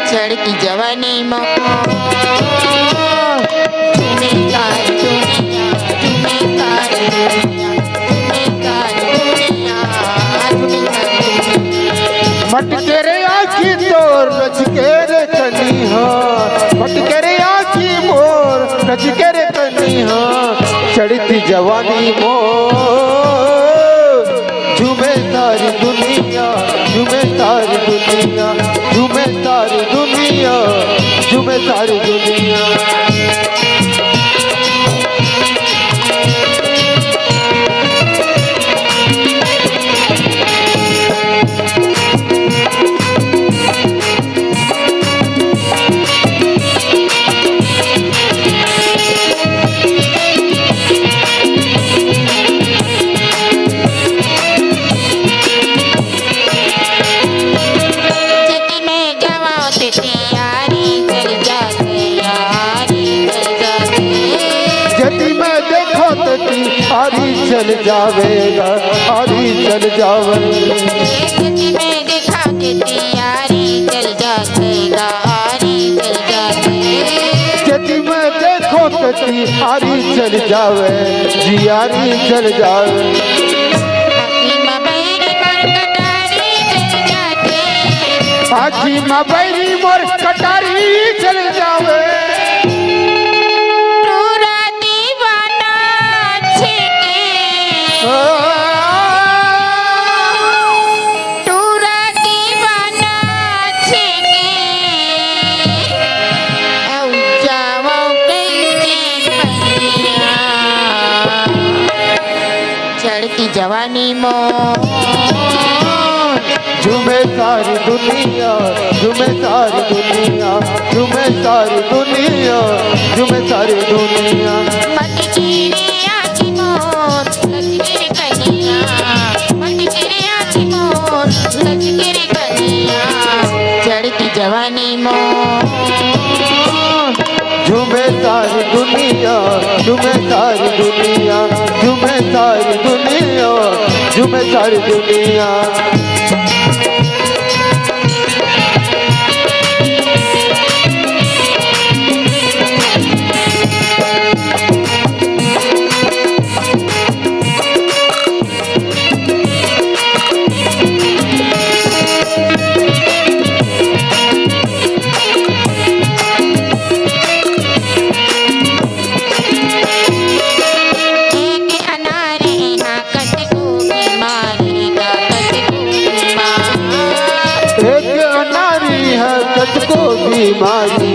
चढ़ती जवानी मटके रे आखी तोर रचके रे कनिहा, मटके रे आखी मोर रचके रे कनिहा, चढ़ती जवानी मोर झूमे सारी दुनिया, झूमे सारी दुनिया, झूमे सारी दुनिया, झूमे सारी दुनिया। आरी चल जावेगा, आरी चल जावेगा, में देखा देती आरी चल जाएगा, आरी चल जाएगा, जति में देखो तती आरी चल जावे, जी आरी चल जावे। हाजी मबैरी मोर कटारी चल जावे, चढ़ती जवानी मोर झूमे सारी दुनिया, झूमे सारी दुनिया, झूमे सारी दुनिया, झूमे सारी दुनिया। मटकी रे आखी मोर लचके रे कनिया, मटकी रे आखी मोर लचके रे कनिया, चढ़ती जवानी मोर झूमे सारी दुनिया, झूमे सारी दुनिया, झूमे सारी दुनिया, झूमे सारी दुनिया। कचको बीमारी,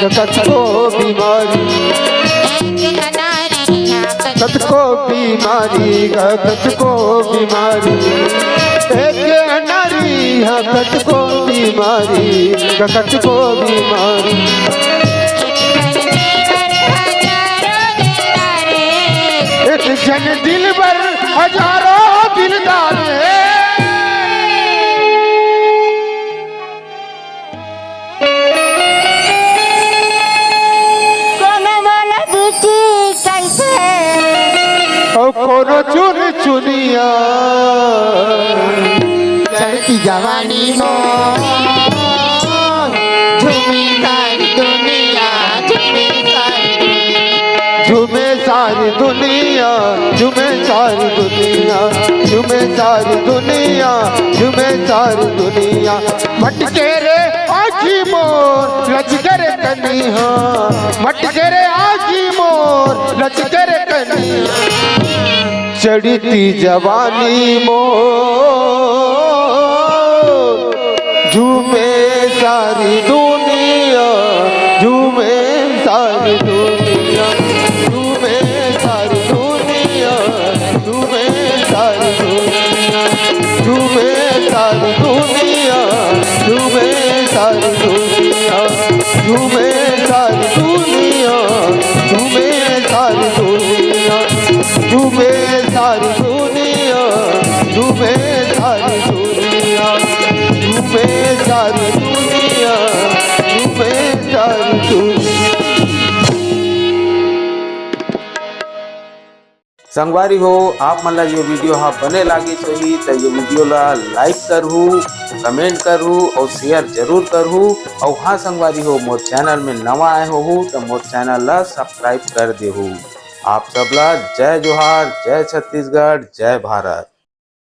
कचको बीमारी, कचको बीमारी, कचको बीमारी, एक नारी है कचको बीमारी, कचको बीमारी। एक जन दिल पर हजारों दिलदार है, कोनो चुन चुनिया चढ़ती जवानी मोर झूमे सारी दुनिया, झूमे सारी दुनिया, झूमे सारी दुनिया, झूमे सारी दुनिया, झूमे सारी दुनिया। मटके रे आजी मोर लचके रे कन्हैया, मटके रे आजी मोर लचके रे कन्हैया। चढ़ती जवानी मोर झूमे सारी दुनिया, झूमे सारी दुनिया, झूमे सारी दुनिया, झूमे सारी दुनिया, झूमे सारी दुनिया, झूमे सारी दुनिया, झूमे सारी दुनिया, झूमे सारी दुनिया, झूमे सारी दुनिया, झूमे सारी दुनिया, झूमे सारी दुनिया, झूमे सारी दुनिया। संगवारी हो आप मन ला ये वीडियो हाँ बने लागी सही तो ये वीडियो ला लाइक करहू, कमेंट करहू और शेयर जरूर करहू। और हाँ संगवारी हो मोर चैनल में नवा आए हो तो मोर चैनल ला सब्सक्राइब कर देहू। आप सबला जय जोहार, जय छत्तीसगढ़, जय भारत।